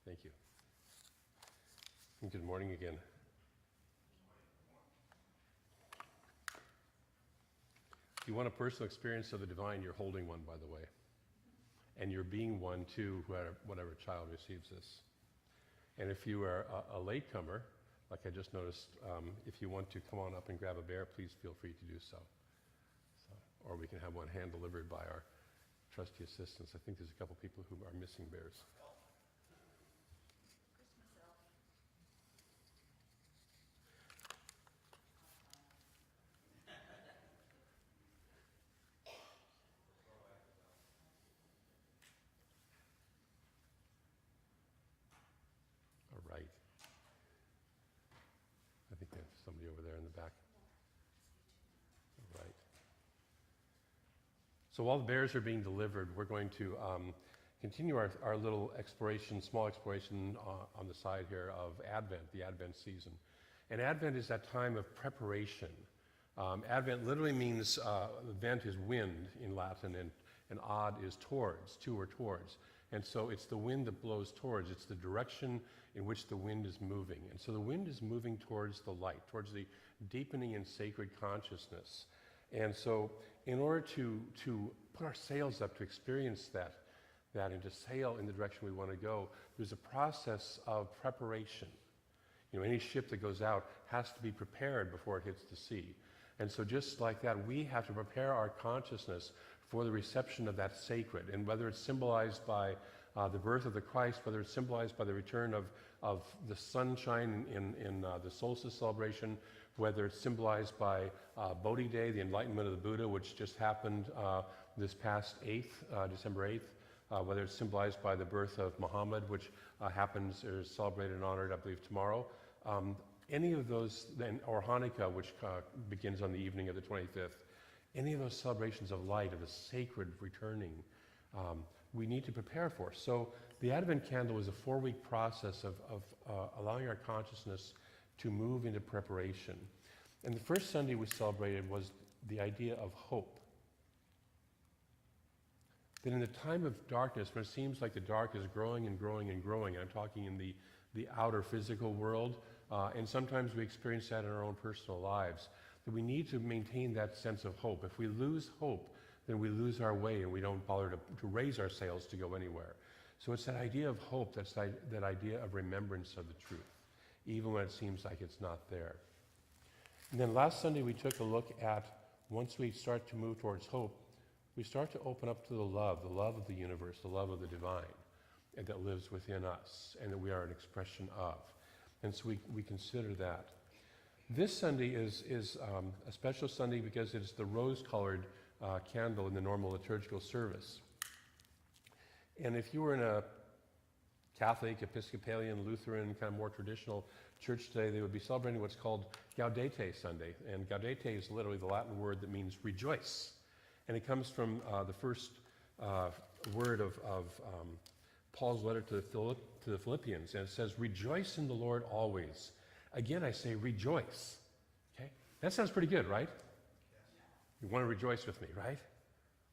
Thank you. And good morning again. If you want a personal experience of the divine, you're holding one, by the way. And you're being one too, whatever child receives this. And if you are a latecomer, like I just noticed, if you want to come on up and grab a bear, please feel free to do so. Or we can have one hand delivered by our trusty assistants. I think there's a couple people who are missing bears. All right. I think there's somebody over there in the back. All right. So while the bears are being delivered, we're going to continue our little exploration, small exploration on the side here of Advent, the Advent season. And Advent is that time of preparation. Advent literally means, vent is wind in Latin, and ad is towards, to or towards. And so it's the wind that blows towards. It's the direction in which the wind is moving. And so the wind is moving towards the light, towards the deepening in sacred consciousness. And so in order to put our sails up to experience that and to sail in the direction we want to go, there's a process of preparation. You know, any ship that goes out has to be prepared before it hits the sea. And so just like that, we have to prepare our consciousness for the reception of that sacred. And whether it's symbolized by the birth of the Christ, whether it's symbolized by the return of the sunshine in the solstice celebration, whether it's symbolized by Bodhi Day, the enlightenment of the Buddha, which just happened this past December 8th, whether it's symbolized by the birth of Muhammad, which happens or is celebrated and honored, I believe, tomorrow. Any of those, or Hanukkah, which begins on the evening of the 25th, any of those celebrations of light, of the sacred returning, we need to prepare for. So the Advent candle is a 4-week process of allowing our consciousness to move into preparation. And the first Sunday we celebrated was the idea of hope. That in the time of darkness, when it seems like the dark is growing and growing and growing, I'm talking in the outer physical world, and sometimes we experience that in our own personal lives, that we need to maintain that sense of hope. If we lose hope, then we lose our way and we don't bother to raise our sails to go anywhere. So it's that idea of hope, that's that idea of remembrance of the truth, even when it seems like it's not there. And then last Sunday we took a look at, once we start to move towards hope, we start to open up to the love of the universe, the love of the divine, and that lives within us, and that we are an expression of. And so we consider that. This Sunday is a special Sunday because it's the rose-colored candle in the normal liturgical service. And if you were in a Catholic, Episcopalian, Lutheran, kind of more traditional church today, they would be celebrating what's called Gaudete Sunday. And Gaudete is literally the Latin word that means rejoice. And it comes from the first word of Paul's letter to the Philippians. And it says, rejoice in the Lord always. Again, I say rejoice. Okay? That sounds pretty good, right? You want to rejoice with me, right?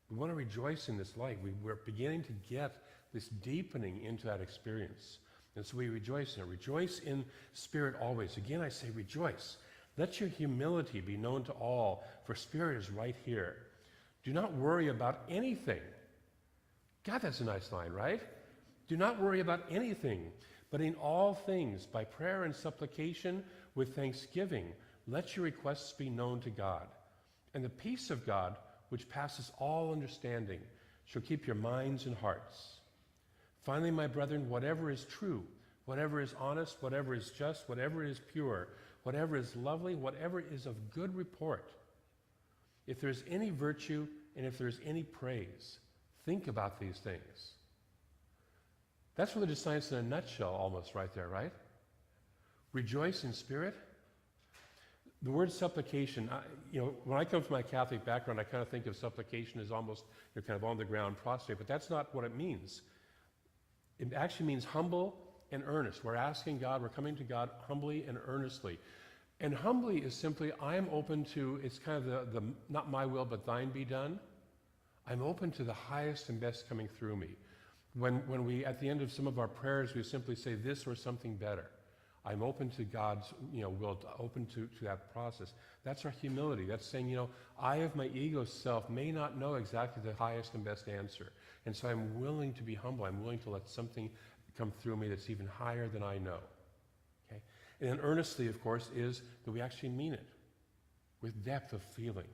We want to rejoice in this light. We're beginning to get this deepening into that experience. And so we rejoice in it. Rejoice in spirit always. Again, I say rejoice. Let your humility be known to all, for spirit is right here. Do not worry about anything. God, that's a nice line, right? Do not worry about anything, but in all things, by prayer and supplication with thanksgiving, let your requests be known to God. And the peace of God, which passes all understanding, shall keep your minds and hearts. Finally, my brethren, whatever is true, whatever is honest, whatever is just, whatever is pure, whatever is lovely, whatever is of good report, if there is any virtue and if there is any praise, think about these things. That's religious science in a nutshell almost right there, right? Rejoice in spirit. The word supplication, when I come from my Catholic background, I kind of think of supplication as almost kind of on the ground prostrate, but that's not what it means. It actually means humble and earnest. We're asking God, we're coming to God humbly and earnestly. And humbly is simply, I am open to, it's kind of the not my will, but thine be done. I'm open to the highest and best coming through me. When we, at the end of some of our prayers, we simply say this or something better. I'm open to God's will, open to that process. That's our humility. That's saying, I of my ego self may not know exactly the highest and best answer. And so I'm willing to be humble. I'm willing to let something come through me that's even higher than I know. Okay? And then earnestly, of course, is that we actually mean it with depth of feeling.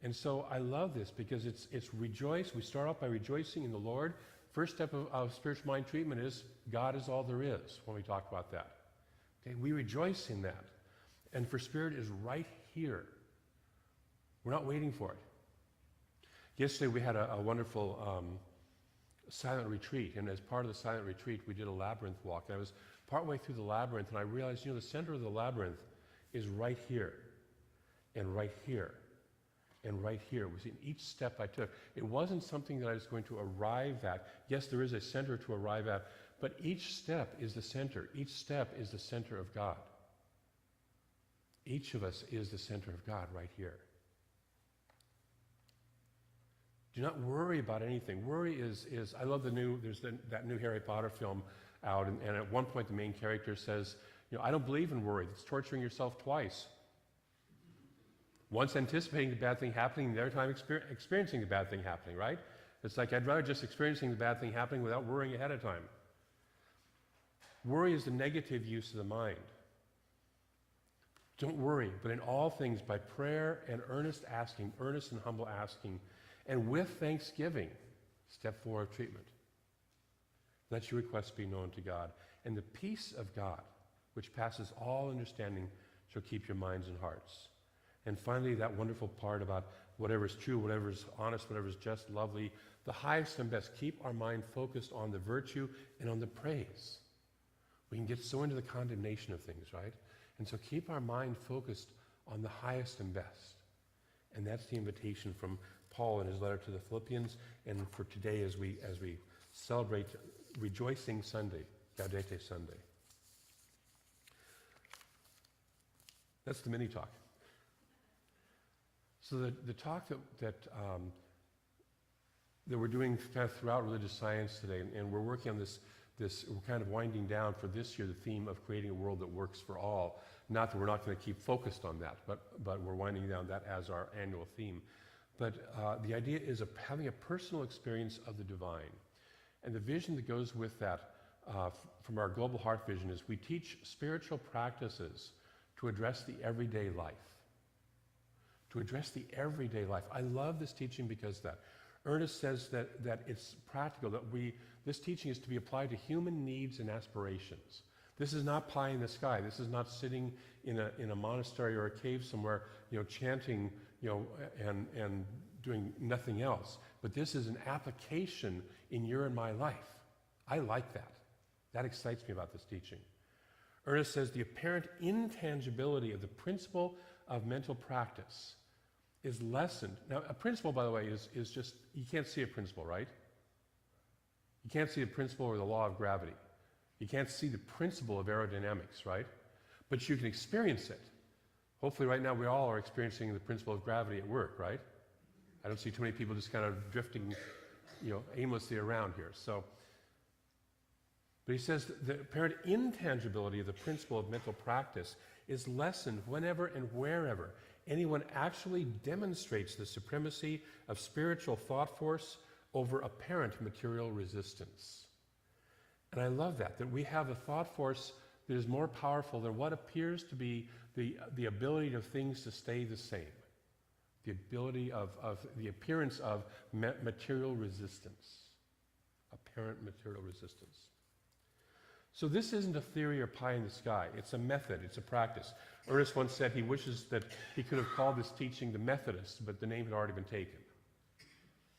And so I love this because it's rejoice. We start off by rejoicing in the Lord. First step of spiritual mind treatment is God is all there is when we talk about that. Okay, we rejoice in that. And for Spirit is right here. We're not waiting for it. Yesterday we had a wonderful silent retreat, and as part of the silent retreat we did a labyrinth walk. And I was partway through the labyrinth and I realized, the center of the labyrinth is right here, and right here, and right here. It was in each step I took. It wasn't something that I was going to arrive at. Yes, there is a center to arrive at, but each step is the center. Each step is the center of God. Each of us is the center of God right here. Do not worry about anything. Worry is I love there's that new Harry Potter film out, and at one point the main character says, I don't believe in worry. It's torturing yourself twice. Once anticipating the bad thing happening, the other time experiencing the bad thing happening, right? It's like I'd rather just experiencing the bad thing happening without worrying ahead of time. Worry is the negative use of the mind. Don't worry, but in all things, by prayer and earnest and humble asking, and with thanksgiving, step 4 of treatment. Let your requests be known to God. And the peace of God, which passes all understanding, shall keep your minds and hearts. And finally, that wonderful part about whatever is true, whatever is honest, whatever is just, lovely, the highest and best. Keep our mind focused on the virtue and on the praise. We can get so into the condemnation of things, right? And so keep our mind focused on the highest and best. And that's the invitation from Paul in his letter to the Philippians, and for today as we celebrate Rejoicing Sunday, Gaudete Sunday. That's the mini talk. So the talk that we're doing kind of throughout religious science today, and we're working on this, we're kind of winding down for this year the theme of creating a world that works for all. Not that we're not going to keep focused on that, but we're winding down that as our annual theme. But the idea is of having a personal experience of the divine. And the vision that goes with that from our Global Heart Vision is we teach spiritual practices to address the everyday life. To address the everyday life. I love this teaching because that. Ernest says that it's practical, that this teaching is to be applied to human needs and aspirations. This is not pie in the sky. This is not sitting in a monastery or a cave somewhere, chanting, and doing nothing else. But this is an application in your and my life. I like that. That excites me about this teaching. Ernest says the apparent intangibility of the principle of mental practice is lessened. Now, a principle, by the way, is just, you can't see a principle, right? You can't see a principle or the law of gravity. You can't see the principle of aerodynamics, right? But you can experience it. Hopefully right now we all are experiencing the principle of gravity at work, right? I don't see too many people just kind of drifting, aimlessly around here. So, but he says the apparent intangibility of the principle of mental practice is lessened whenever and wherever anyone actually demonstrates the supremacy of spiritual thought force over apparent material resistance. And I love that we have a thought force that is more powerful than what appears to be the ability of things to stay the same. The ability of the appearance of material resistance. Apparent material resistance. So this isn't a theory or pie in the sky. It's a method. It's a practice. Ernest once said he wishes that he could have called this teaching the Methodist, but the name had already been taken.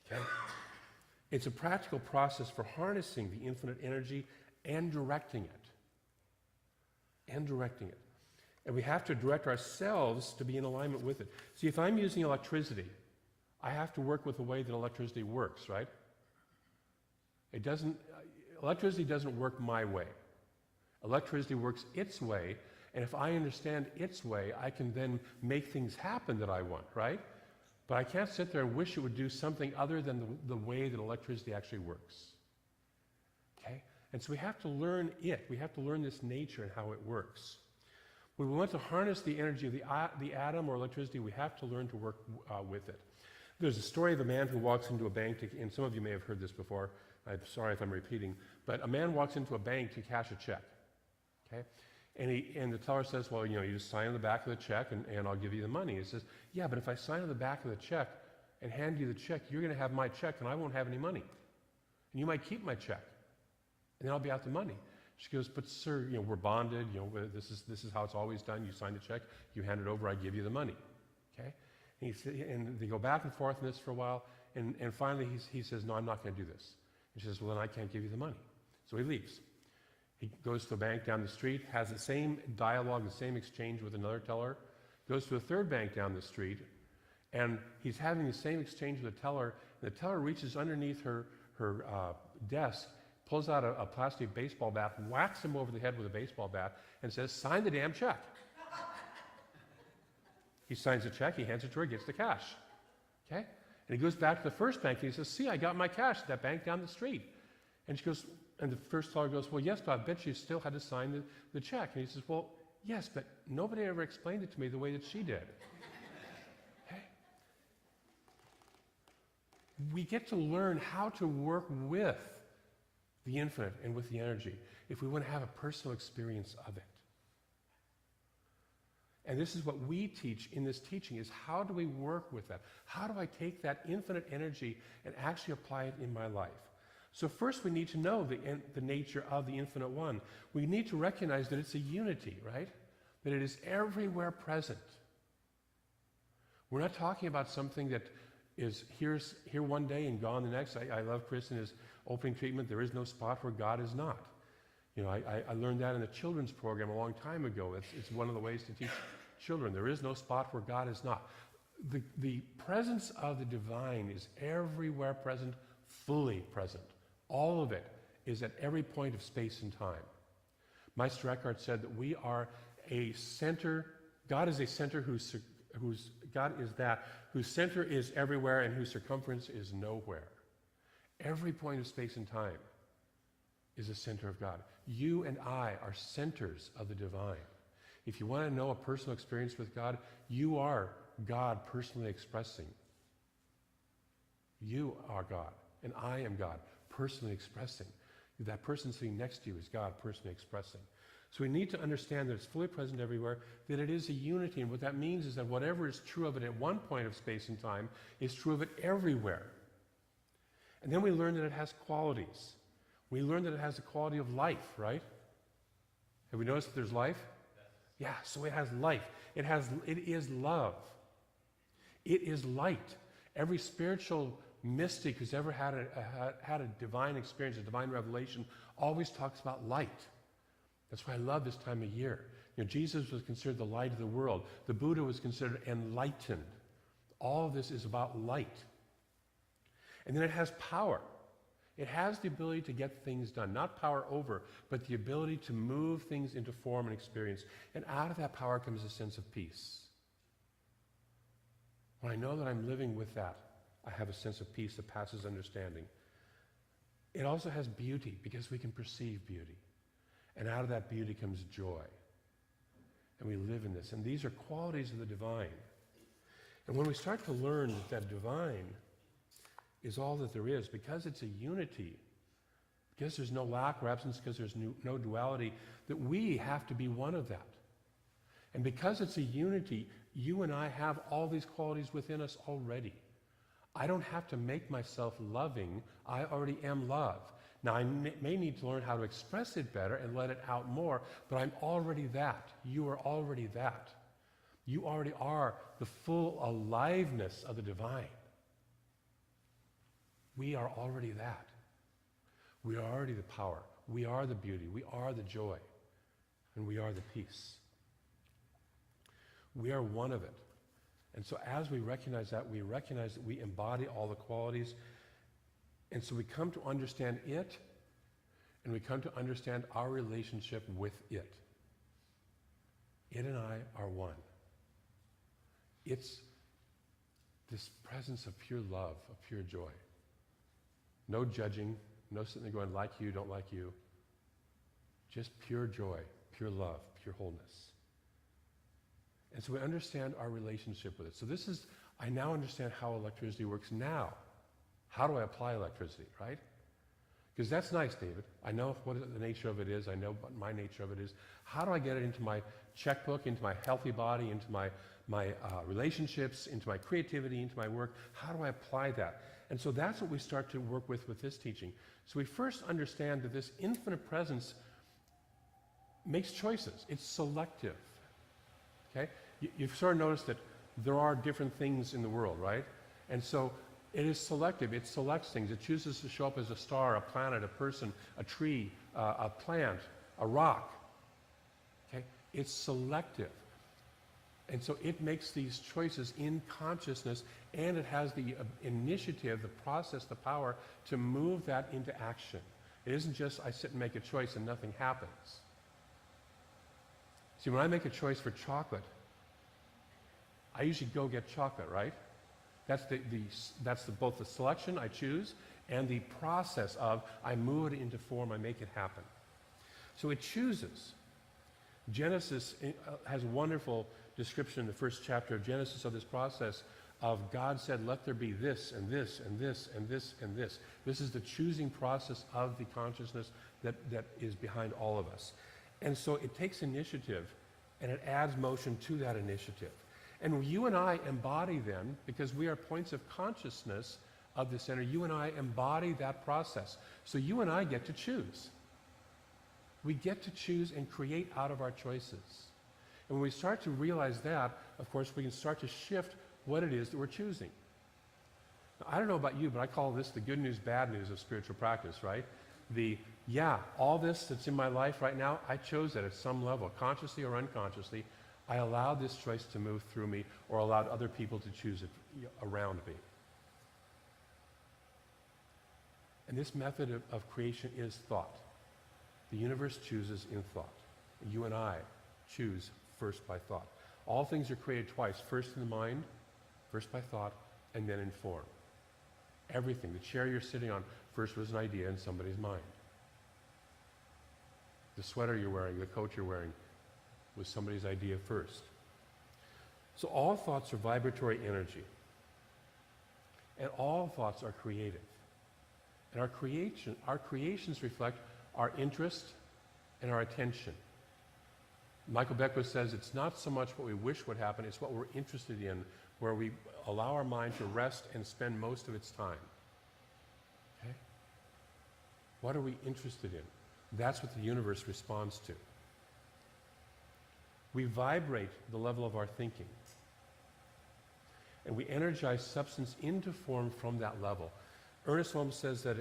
Okay? It's a practical process for harnessing the infinite energy and directing it. And we have to direct ourselves to be in alignment with it. See, if I'm using electricity, I have to work with the way that electricity works, right? Electricity doesn't work my way. Electricity works its way, and if I understand its way, I can then make things happen that I want, right? But I can't sit there and wish it would do something other than the way that electricity actually works. Okay? And so we have to learn it. We have to learn this nature and how it works. When we want to harness the energy of the atom or electricity, we have to learn to work with it. There's a story of a man who walks into a bank, and some of you may have heard this before. I'm sorry if I'm repeating, but a man walks into a bank to cash a check. Okay? And the teller says, well, you just sign on the back of the check and I'll give you the money. He says, yeah, but if I sign on the back of the check and hand you the check, you're going to have my check and I won't have any money. And you might keep my check. And then I'll be out the money. She goes, but sir, we're bonded. This is how it's always done. You sign the check, you hand it over, I give you the money. Okay? And they go back and forth on this for a while. And finally he says, no, I'm not going to do this. And she says, well, then I can't give you the money. So he leaves. He goes to a bank down the street, has the same dialogue, the same exchange with another teller, goes to a third bank down the street, and he's having the same exchange with the teller, and the teller reaches underneath her desk, pulls out a plastic baseball bat, whacks him over the head with a baseball bat, and says, sign the damn check. He signs the check, he hands it to her, gets the cash. Okay? And he goes back to the first bank, and he says, see, I got my cash at that bank down the street. And she goes, and the first teller goes, well, yes, but I bet you still had to sign the check. And he says, well, yes, but nobody ever explained it to me the way that she did. Okay? We get to learn how to work with the infinite and with the energy if we want to have a personal experience of it. And this is what we teach in this teaching, is how do we work with that? How do I take that infinite energy and actually apply it in my life? So first we need to know the nature of the Infinite One. We need to recognize that it's a unity, right? That it is everywhere present. We're not talking about something that is here one day and gone the next. I love Chris in his opening treatment, there is no spot where God is not. I learned that in the children's program a long time ago. It's one of the ways to teach children. There is no spot where God is not. The presence of the divine is everywhere present, fully present. All of it is at every point of space and time. Meister Eckhart said that we are a center. God is a center whose center is everywhere and whose circumference is nowhere. Every point of space and time is a center of God. You and I are centers of the divine. If you want to know a personal experience with God, you are God personally expressing. You are God, and I am God personally expressing. That person sitting next to you is God personally expressing. So we need to understand that it's fully present everywhere, that it is a unity, and what that means is that whatever is true of it at one point of space and time is true of it everywhere. And then we learn that it has qualities. We learn that it has the quality of life, right? Have we noticed that there's life? Yeah, so it has life. It is love. It is light. Every spiritual mystic who's ever had a divine experience, a divine revelation, always talks about light. That's why I love this time of year. Jesus was considered the light of the world. The Buddha was considered enlightened. All of this is about light. And then it has power. It has the ability to get things done. Not power over, but the ability to move things into form and experience. And out of that power comes a sense of peace. When I know that I'm living with that, I have a sense of peace that passes understanding. It also has beauty, because we can perceive beauty. And out of that beauty comes joy. And we live in this. And these are qualities of the divine. And when we start to learn that divine is all that there is, because it's a unity, because there's no lack or absence, because there's no duality, that we have to be one of that. And because it's a unity, you and I have all these qualities within us already. I don't have to make myself loving. I already am love. Now, I may need to learn how to express it better and let it out more, but I'm already that. You are already that. You already are the full aliveness of the divine. We are already that. We are already the power. We are the beauty. We are the joy. And we are the peace. We are one of it. And so as we recognize that we embody all the qualities. And so we come to understand it, and we come to understand our relationship with it. It and I are one. It's this presence of pure love, of pure joy. No judging, No sitting there going, like you, don't like you. Just pure joy, pure love, pure wholeness. And so we understand our relationship with it. So I now understand how electricity works now. How do I apply electricity, right? Because that's nice, David. I know what the nature of it is. I know what my nature of it is. How do I get it into my checkbook, into my healthy body, into my relationships, into my creativity, into my work? How do I apply that? And so that's what we start to work with this teaching. So we first understand that this infinite presence makes choices. It's selective. Okay? You've sort of noticed that there are different things in the world, right? And so it is selective. It selects things. It chooses to show up as a star, a planet, a person, a tree, a plant, a rock. Okay? It's selective. And so it makes these choices in consciousness, and it has the initiative, the process, the power to move that into action. It isn't just I sit and make a choice and nothing happens. See, when I make a choice for chocolate, I usually go get chocolate, right? That's both the selection I choose and the process of I move it into form, I make it happen. So it chooses. Genesis has a wonderful description in the first chapter of Genesis of this process of God said, let there be this and this and this and this and this. This is the choosing process of the consciousness that is behind all of us. And so it takes initiative and it adds motion to that initiative. And you and I embody them because we are points of consciousness of the center. You and I embody that process. So you and I get to choose. We get to choose and create out of our choices. And when we start to realize that, of course, we can start to shift what it is that we're choosing. Now, I don't know about you, but I call this the good news, bad news of spiritual practice, right? All this that's in my life right now, I chose it at some level, consciously or unconsciously. I allowed this choice to move through me or allowed other people to choose it around me. And this method of creation is thought. The universe chooses in thought. You and I choose first by thought. All things are created twice, first in the mind, first by thought, and then in form. Everything. The chair you're sitting on first was an idea in somebody's mind. The sweater you're wearing, the coat you're wearing, was somebody's idea first. So all thoughts are vibratory energy. And all thoughts are creative. And our creations reflect our interest and our attention. Michael Beckwith says it's not so much what we wish would happen, it's what we're interested in, where we allow our mind to rest and spend most of its time. Okay? What are we interested in? That's what the universe responds to. We vibrate the level of our thinking. And we energize substance into form from that level. Ernest Holmes says that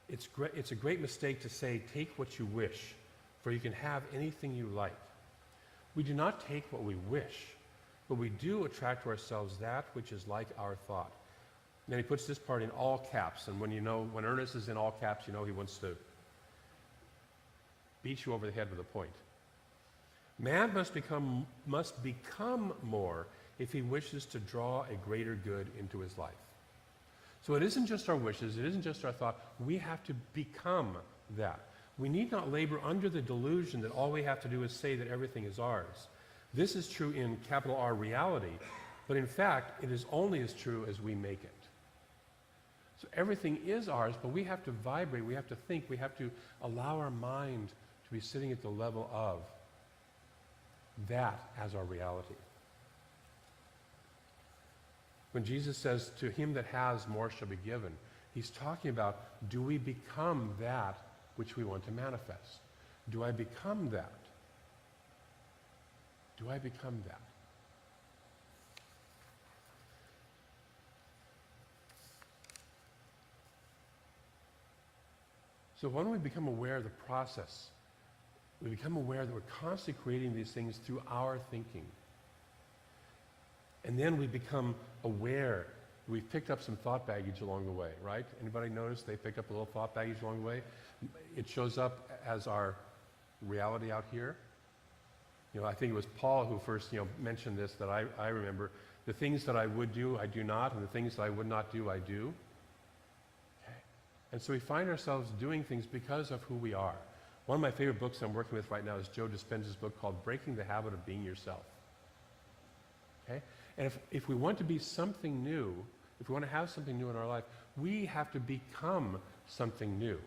it's a great mistake to say, take what you wish, for you can have anything you like. We do not take what we wish, but we do attract to ourselves that which is like our thought. And then he puts this part in all caps, and when Ernest is in all caps, you know he wants to beat you over the head with a point. Man must become more if he wishes to draw a greater good into his life. So it isn't just our wishes, it isn't just our thought, we have to become that. We need not labor under the delusion that all we have to do is say that everything is ours. This is true in capital R reality, but in fact, it is only as true as we make it. So everything is ours, but we have to vibrate, we have to think, we have to allow our mind to be sitting at the level of that as our reality. When Jesus says, to him that has, more shall be given, he's talking about, do we become that which we want to manifest? Do I become that? Do I become that? So when we become aware of the process, we become aware that we're constantly creating these things through our thinking. And then we become aware we've picked up some thought baggage along the way, right? Anybody notice they picked up a little thought baggage along the way? It shows up as our reality out here. I think it was Paul who first, mentioned this, that I remember. The things that I would do, I do not, and the things that I would not do, I do. And so we find ourselves doing things because of who we are. One of my favorite books I'm working with right now is Joe Dispenza's book called Breaking the Habit of Being Yourself. Okay? And if we want to be something new, if we want to have something new in our life, we have to become something new.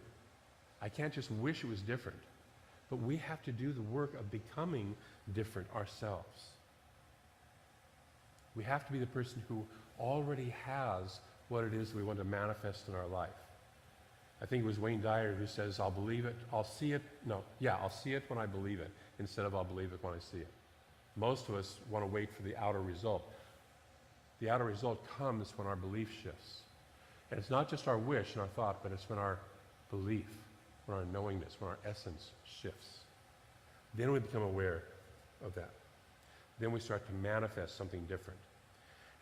I can't just wish it was different, but we have to do the work of becoming different ourselves. We have to be the person who already has what it is we want to manifest in our life. I think it was Wayne Dyer who says, I'll believe it, I'll see it, I'll see it when I believe it, instead of I'll believe it when I see it. Most of us want to wait for the outer result. The outer result comes when our belief shifts. And it's not just our wish and our thought, but it's when our belief, when our knowingness, when our essence shifts. Then we become aware of that. Then we start to manifest something different.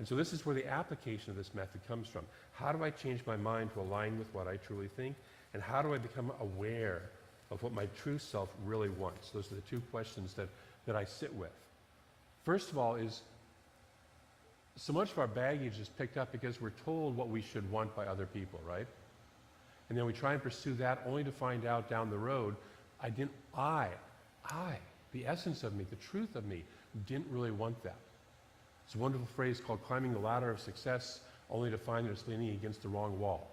And so this is where the application of this method comes from. How do I change my mind to align with what I truly think? And how do I become aware of what my true self really wants? Those are the two questions that I sit with. First of all is, so much of our baggage is picked up because we're told what we should want by other people, right? And then we try and pursue that only to find out down the road, the essence of me, the truth of me, didn't really want that. It's a wonderful phrase called climbing the ladder of success, only to find that it's leaning against the wrong wall.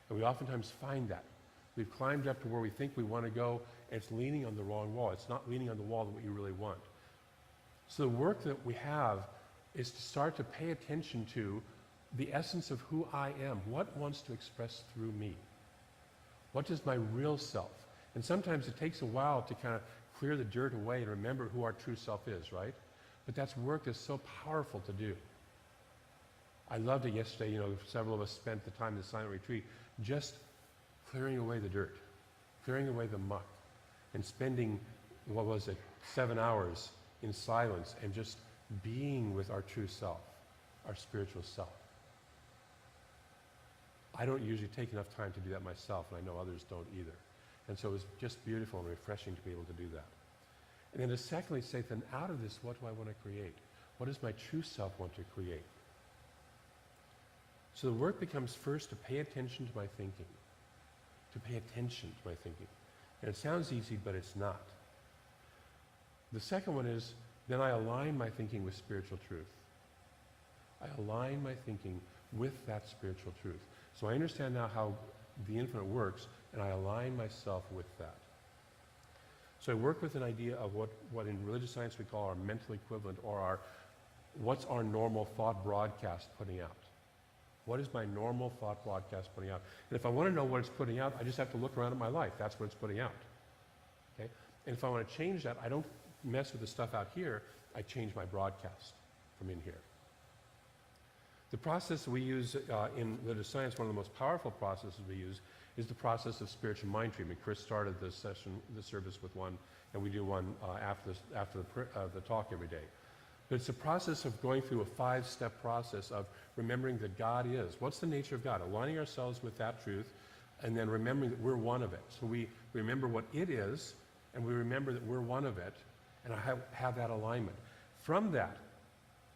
And we oftentimes find that. We've climbed up to where we think we want to go, and it's leaning on the wrong wall. It's not leaning on the wall that you really want. So the work that we have is to start to pay attention to the essence of who I am. What wants to express through me? What is my real self? And sometimes it takes a while to kind of clear the dirt away and remember who our true self is, right? But that's work that's so powerful to do. I loved it yesterday, several of us spent the time in the silent retreat just clearing away the dirt, clearing away the muck, and spending, 7 hours in silence and just being with our true self, our spiritual self. I don't usually take enough time to do that myself, and I know others don't either. And so it was just beautiful and refreshing to be able to do that. And then to secondly say, then out of this, what do I want to create? What does my true self want to create? So the work becomes first to pay attention to my thinking. To pay attention to my thinking. And it sounds easy, but it's not. The second one is, then I align my thinking with spiritual truth. I align my thinking with that spiritual truth. So I understand now how the infinite works, and I align myself with that. So I work with an idea of what in religious science we call our mental equivalent, or what's our normal thought broadcast putting out. What is my normal thought broadcast putting out? And if I want to know what it's putting out, I just have to look around at my life. That's what it's putting out. Okay? And if I want to change that, I don't mess with the stuff out here. I change my broadcast from in here. The process we use in religious science, one of the most powerful processes we use, is the process of spiritual mind treatment. Chris started this service with one, and we do one after the talk every day. But it's a process of going through a 5-step process of remembering that God is. What's the nature of God? Aligning ourselves with that truth, and then remembering that we're one of it. So we remember what it is, and we remember that we're one of it, and I have that alignment. From that,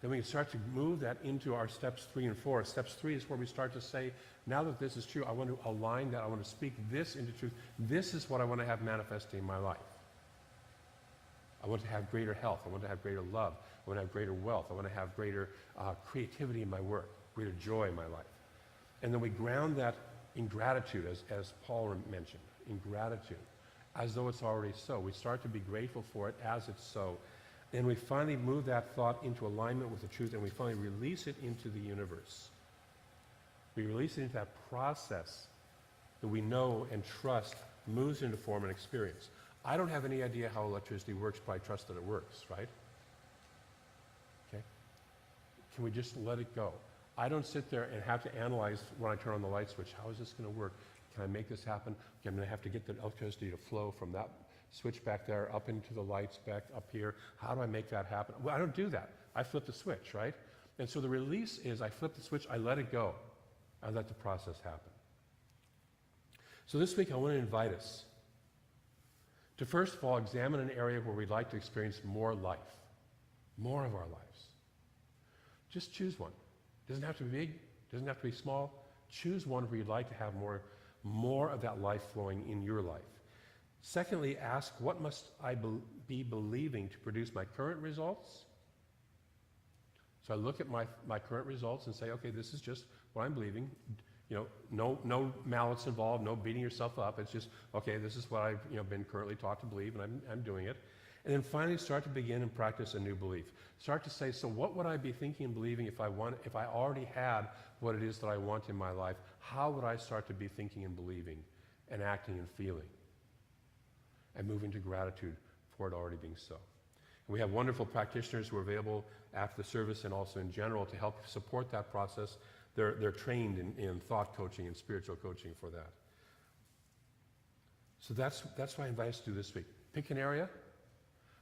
then we can start to move that into our steps 3 and 4. Steps 3 is where we start to say, now that this is true, I want to align that. I want to speak this into truth. This is what I want to have manifesting in my life. I want to have greater health. I want to have greater love. I want to have greater wealth. I want to have greater creativity in my work, greater joy in my life. And then we ground that in gratitude, as Paul mentioned, in gratitude, as though it's already so. We start to be grateful for it as it's so. And we finally move that thought into alignment with the truth, and we finally release it into the universe. We release it into that process that we know and trust moves into form and experience. I don't have any idea how electricity works, but I trust that it works, right? Okay? Can we just let it go? I don't sit there and have to analyze when I turn on the light switch. How is this going to work? Can I make this happen? Okay, I'm going to have to get the electricity to flow from that switch back there up into the lights back up here. How do I make that happen? Well, I don't do that. I flip the switch, right? And so the release is I flip the switch, I let it go. I let the process happen. So this week I want to invite us to first of all examine an area where we'd like to experience more life, more of our lives. Just choose one. It doesn't have to be big, it doesn't have to be small. Choose one where you'd like to have more of that life flowing in your life. Secondly, ask, what must I be believing to produce my current results? So I look at my current results and say, okay, this is just what I'm believing. No malice involved, no beating yourself up. It's just, okay, this is what I've been currently taught to believe, and I'm doing it. And then finally start to begin and practice a new belief. Start to say, so what would I be thinking and believing if I already had what it is that I want in my life? How would I start to be thinking and believing and acting and feeling? And move into gratitude for it already being so. And we have wonderful practitioners who are available after the service and also in general to help support that process. They're trained in thought coaching and spiritual coaching for that. So that's what I invite us to do this week. Pick an area.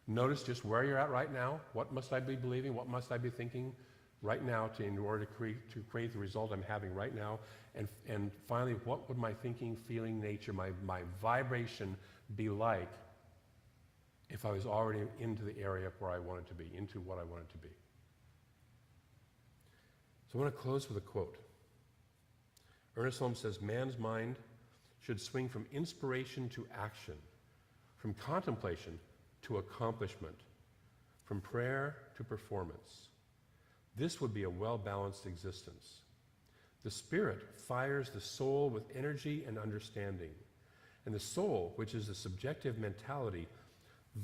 Notice just where you're at right now. What must I be believing? What must I be thinking right now in order to create the result I'm having right now? And finally, what would my thinking, feeling, nature, my vibration be like if I was already into the area where I wanted to be, into what I wanted to be? So I want to close with a quote. Ernest Holmes says, man's mind should swing from inspiration to action, from contemplation to accomplishment, from prayer to performance. This would be a well-balanced existence. The spirit fires the soul with energy and understanding, and the soul, which is the subjective mentality,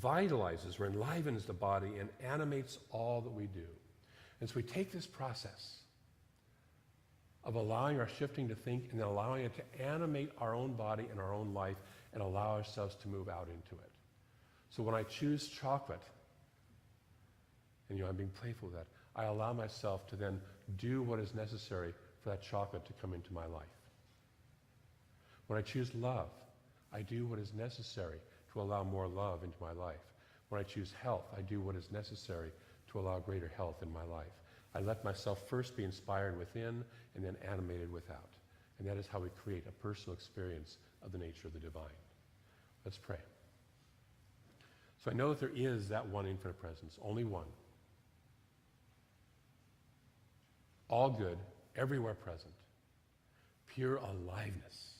vitalizes or enlivens the body and animates all that we do. And so we take this process of allowing our shifting to think and then allowing it to animate our own body and our own life and allow ourselves to move out into it. So when I choose chocolate, and I'm being playful with that, I allow myself to then do what is necessary for that chocolate to come into my life. When I choose love, I do what is necessary to allow more love into my life. When I choose health, I do what is necessary to allow greater health in my life. I let myself first be inspired within and then animated without. And that is how we create a personal experience of the nature of the divine. Let's pray. So I know that there is that one infinite presence, only one. All good, everywhere present, pure aliveness.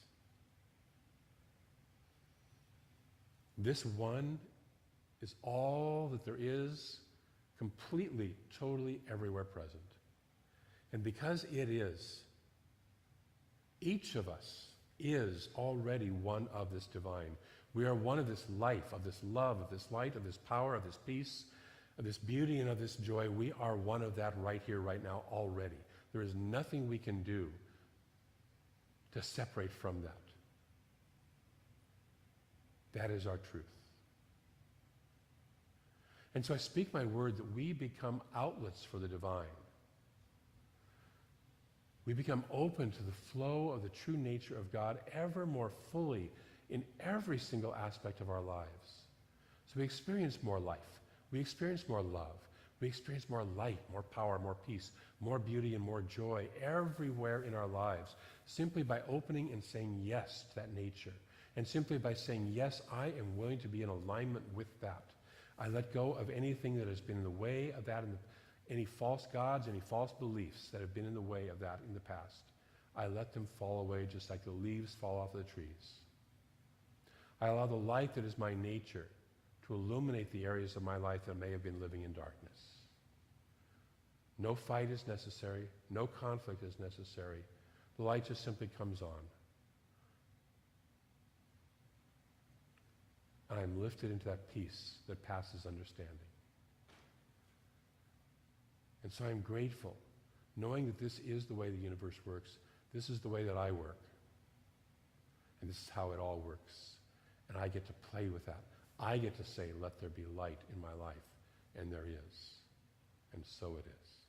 This one is all that there is, completely, totally, everywhere present. And because it is, each of us is already one of this divine. We are one of this life, of this love, of this light, of this power, of this peace, of this beauty, and of this joy. We are one of that right here, right now, already. There is nothing we can do to separate from that. That is our truth. And so I speak my word that we become outlets for the divine. We become open to the flow of the true nature of God ever more fully in every single aspect of our lives. So we experience more life. We experience more love. We experience more light, more power, more peace, more beauty, and more joy everywhere in our lives, simply by opening and saying yes to that nature. And simply by saying, yes, I am willing to be in alignment with that. I let go of anything that has been in the way of that, any false gods, any false beliefs that have been in the way of that in the past. I let them fall away just like the leaves fall off of the trees. I allow the light that is my nature to illuminate the areas of my life that may have been living in darkness. No fight is necessary. No conflict is necessary. The light just simply comes on. And I'm lifted into that peace that passes understanding. And so I'm grateful, knowing that this is the way the universe works. This is the way that I work. And this is how it all works. And I get to play with that. I get to say, let there be light in my life. And there is. And so it is.